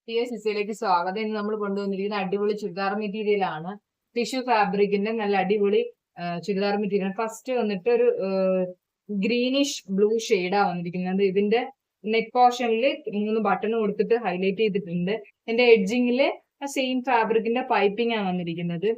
സിസിയിലേക്ക് സ്വാഗതം. ഇന്ന് നമ്മൾ കൊണ്ടുവന്നിരിക്കുന്ന അടിപൊളി ചുരിദാർ മെറ്റീരിയൽ ആണ്. ടിഷ്യൂ ഫാബ്രിക്കിന്റെ നല്ല അടിപൊളി ചുരിദാർ മെറ്റീരിയൽ. ഫസ്റ്റ് വന്നിട്ട് ഒരു ഗ്രീനിഷ് ബ്ലൂ ഷെയ്ഡാ വന്നിരിക്കുന്നത്. ഇതിന്റെ നെക്ക് പോർഷനിൽ 3 ബട്ടൺ കൊടുത്തിട്ട് ഹൈലൈറ്റ് ചെയ്തിട്ടുണ്ട്. എന്റെ എഡ്ജിങ്ങില് സെയിം ഫാബ്രിക്കിന്റെ പൈപ്പിംഗ് ആണ് വന്നിരിക്കുന്നത്.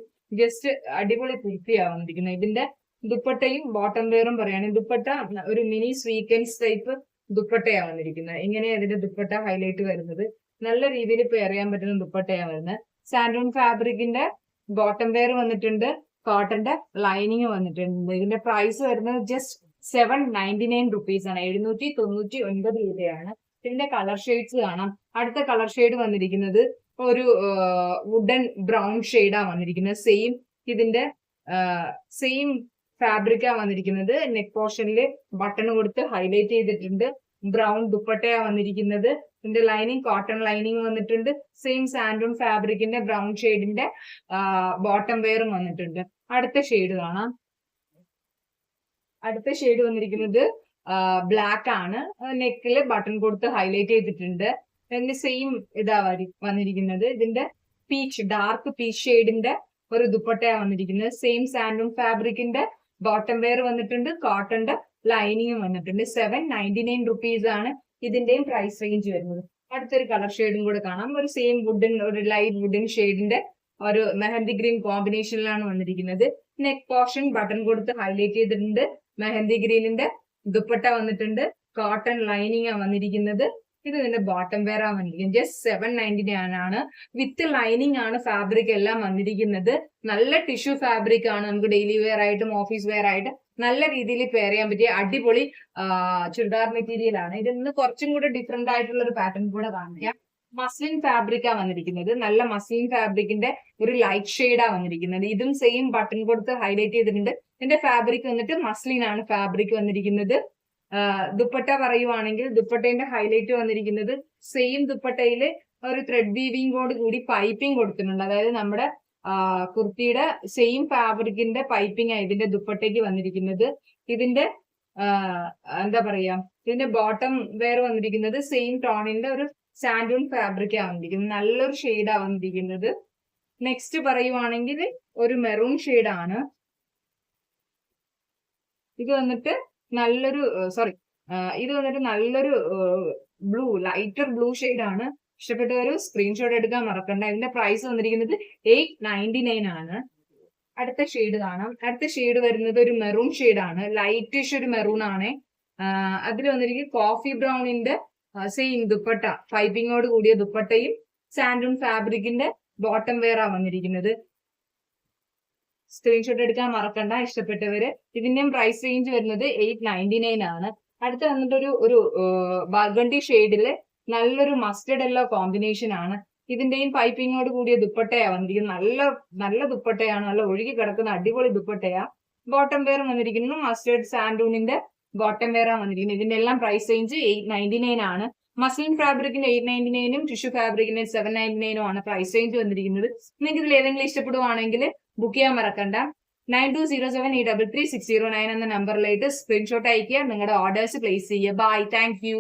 ജസ്റ്റ് അടിപൊളി കുർത്തിയാ വന്നിരിക്കുന്നത്. ഇതിന്റെ ദുപ്പട്ടയും ബോട്ടം വെയറും പറയുകയാണെങ്കിൽ ദുപ്പട്ട ഒരു മിനി സ്വീക്കൻസ് ടൈപ്പ് ദുപ്പട്ടയാ വന്നിരിക്കുന്നത്. ഇങ്ങനെയാ ഇതിന്റെ ദുപ്പട്ട ഹൈലൈറ്റ് വരുന്നത്. നല്ല രീതിയിൽ പെയർ ചെയ്യാൻ പറ്റുന്ന ദുപ്പട്ടയാണ് വരുന്നത്. സാൻഡൂൺ ഫാബ്രിക്കിന്റെ ബോട്ടം വെയർ വന്നിട്ടുണ്ട്. കോട്ടന്റെ ലൈനിങ് വന്നിട്ടുണ്ട്. ഇതിന്റെ പ്രൈസ് വരുന്നത് ജസ്റ്റ് 799 റുപ്പീസ് ആണ്. 799 രൂപയാണ്. ഇതിന്റെ കളർ ഷെയ്ഡ്സ് കാണാം. അടുത്ത കളർ ഷെയ്ഡ് വന്നിരിക്കുന്നത് ഒരു വുഡൻ ബ്രൗൺ ഷെയ്ഡാ വന്നിരിക്കുന്നത്. ഇതിന്റെ സെയിം ഫാബ്രിക്കാ വന്നിരിക്കുന്നത്. നെക്ക് പോർഷനിൽ ബട്ടൺ കൊടുത്ത് ഹൈലൈറ്റ് ചെയ്തിട്ടുണ്ട്. ബ്രൗൺ ദുപ്പട്ടയാ വന്നിരിക്കുന്നത്. ഇതിന്റെ ലൈനിങ് കോട്ടൺ ലൈനിങ് വന്നിട്ടുണ്ട്. സെയിം സാൻഡൂൺ ഫാബ്രിക്കിന്റെ ബ്രൗൺ ഷെയ്ഡിന്റെ ബോട്ടം വെയറും വന്നിട്ടുണ്ട്. അടുത്ത ഷെയ്ഡ് കാണാം. അടുത്ത ഷെയ്ഡ് വന്നിരിക്കുന്നത് ബ്ലാക്ക് ആണ്. നെക്കില് ബട്ടൺ കൊടുത്ത് ഹൈലൈറ്റ് ചെയ്തിട്ടുണ്ട്. ഇതിന്റെ സെയിം ഇതാ വന്നിരിക്കുന്നത്. ഇതിന്റെ ഡാർക്ക് പീച്ച് ഷെയ്ഡിന്റെ ഒരു ദുപ്പട്ടയാ വന്നിരിക്കുന്നത്. സെയിം സാൻഡൂൺ ഫാബ്രിക്കിന്റെ ബോട്ടം വെയർ വന്നിട്ടുണ്ട്. കോട്ടന്റെ ലൈനിങ്ങും വന്നിട്ടുണ്ട്. 799 റുപ്പീസ് ആണ് ഇതിന്റെയും പ്രൈസ് റേഞ്ച് വരുന്നത്. അടുത്തൊരു കളർ ഷെയ്ഡും കൂടെ കാണാം. ഒരു സെയിം വുഡൻ, ഒരു ലൈറ്റ് വുഡൻ ഷെയ്ഡിന്റെ ഒരു മെഹന്തി ഗ്രീൻ കോമ്പിനേഷനിലാണ് വന്നിരിക്കുന്നത്. നെക്ക് പോർഷൻ ബട്ടൺ കൊടുത്ത് ഹൈലൈറ്റ് ചെയ്തിട്ടുണ്ട്. മെഹന്തി ഗ്രീനിന്റെ ദുപ്പട്ട വന്നിട്ടുണ്ട്. കോട്ടൺ ലൈനിങ് ആണ് വന്നിരിക്കുന്നത്. ഇത് ഇതിന്റെ ബോട്ടം വെയർ ആണ് വന്നിരിക്കുന്നത്. ജസ്റ്റ് 799 ആണ്. വിത്ത് ലൈനിങ് ആണ് ഫാബ്രിക് എല്ലാം വന്നിരിക്കുന്നത്. നല്ല ടിഷ്യൂ ഫാബ്രിക് ആണ്. നമുക്ക് ഡെയിലി വെയർ ആയിട്ടും ഓഫീസ് വെയർ ആയിട്ട് നല്ല രീതിയിൽ പെയർ ചെയ്യാൻ പറ്റിയ അടിപൊളി ചുരിദാർ മെറ്റീരിയൽ ആണ്. ഇതിന് കുറച്ചും കൂടെ ഡിഫറെന്റ് ആയിട്ടുള്ള ഒരു പാറ്റേൺ കൂടെ കാണിക്കാം. മസ്ലിൻ ഫാബ്രിക്കാ വന്നിരിക്കുന്നത്. നല്ല മസ്ലിൻ ഫാബ്രിക്കിന്റെ ഒരു ലൈറ്റ് ഷെയ്ഡാ വന്നിരിക്കുന്നത്. ഇതും സെയിം ബട്ടൺ കൊടുത്ത് ഹൈലൈറ്റ് ചെയ്തിട്ടുണ്ട്. ഇതിന്റെ ഫാബ്രിക് വന്നിട്ട് മസ്ലിൻ ആണ് ഫാബ്രിക് വന്നിരിക്കുന്നത്. ദുപ്പട്ട പറയുവാണെങ്കിൽ ദുപ്പട്ടയുടെ ഹൈലൈറ്റ് വന്നിരിക്കുന്നത് സെയിം ദുപ്പട്ടയില് ഒരു ത്രെഡ് വീവിങ്ങോട് കൂടി പൈപ്പിംഗ് കൊടുത്തിട്ടുണ്ട്. അതായത് നമ്മുടെ കുർത്തിയുടെ സെയിം ഫാബ്രിക്കിന്റെ പൈപ്പിംഗ് ആണ് ഇതിന്റെ ദുപ്പട്ടയ്ക്ക് വന്നിരിക്കുന്നത്. ഇതിന്റെ എന്താ പറയാ, ഇതിന്റെ ബോട്ടം വെയർ വന്നിരിക്കുന്നത് സെയിം ടോണിന്റെ ഒരു സാൻഡൂൺ ഫാബ്രിക് ആണ് വന്നിരിക്കുന്നത്. നല്ലൊരു ഷെയ്ഡാ വന്നിരിക്കുന്നത്. നെക്സ്റ്റ് പറയുവാണെങ്കിൽ ഒരു മെറൂൺ ഷെയ്ഡാണ്. ഇത് വന്നിട്ട് നല്ലൊരു ബ്ലൂ, ലൈറ്റർ ബ്ലൂ ഷെയ്ഡാണ്. ഇഷ്ടപ്പെട്ടവര് സ്ക്രീൻഷോട്ട് എടുക്കാൻ മറക്കണ്ട. ഇതിന്റെ പ്രൈസ് വന്നിരിക്കുന്നത് 899 ആണ്. അടുത്ത ഷെയ്ഡ് കാണാം. അടുത്ത ഷെയ്ഡ് വരുന്നത് ഒരു മെറൂൺ ഷെയ്ഡാണ്. ലൈറ്റിഷ് ഒരു മെറൂൺ ആണ്. അതിൽ വന്നിരിക്കുന്നത് കോഫി ബ്രൗണിന്റെ സെയിം ദുപ്പട്ട, പൈപ്പിങ്ങോട് കൂടിയ ദുപ്പട്ടയും സാൻഡൂൺ ഫാബ്രിക്കിന്റെ ബോട്ടം വെയർ ആണ് വന്നിരിക്കുന്നത്. സ്ക്രീൻഷോട്ട് എടുക്കാൻ മറക്കണ്ട ഇഷ്ടപ്പെട്ടവര്. ഇതിന്റെയും പ്രൈസ് റേഞ്ച് വരുന്നത് 899 ആണ്. അടുത്ത വന്നിട്ട് ഒരു ബർഗണ്ടി ഷെയ്ഡില് നല്ലൊരു മസ്റ്റർഡ് യെല്ലോ കോമ്പിനേഷൻ ആണ്. ഇതിന്റെയും പൈപ്പിങ്ങോട് കൂടിയ ദുപ്പട്ടയാ വന്നിരിക്കുന്നത്. നല്ല ദുപ്പട്ടയാണ്. നല്ല ഒഴുകി കിടക്കുന്ന അടിപൊളി ദുപ്പട്ടയാ. ബോട്ടം വെയർ വന്നിരിക്കുന്നു മസ്റ്റേർഡ് സാൻഡൂണിന്റെ ബോട്ടം വെയർ ആണ് വന്നിരിക്കുന്നത്. ഇതിന്റെ എല്ലാം പ്രൈസ് റേഞ്ച് 899 ആണ്. മസ്ലിൻ ഫാബ്രിക്കിന്റെ 899 ടിഷ്യൂ ഫാബ്രിക്കിന്റെ 799 ആണ് പ്രൈസ് റേഞ്ച് വന്നിരിക്കുന്നത്. നിങ്ങൾക്ക് ഇതിൽ ഏതെങ്കിലും ഇഷ്ടപ്പെടുവാണെങ്കിൽ ബുക്ക് ചെയ്യാൻ മറക്കണ്ട. 9207833609 എന്ന നമ്പറിലായിട്ട് സ്ക്രീൻഷോട്ട് അയക്കുക. നിങ്ങളുടെ ഓർഡേഴ്സ് പ്ലേസ് ചെയ്യുക. Bye, thank U.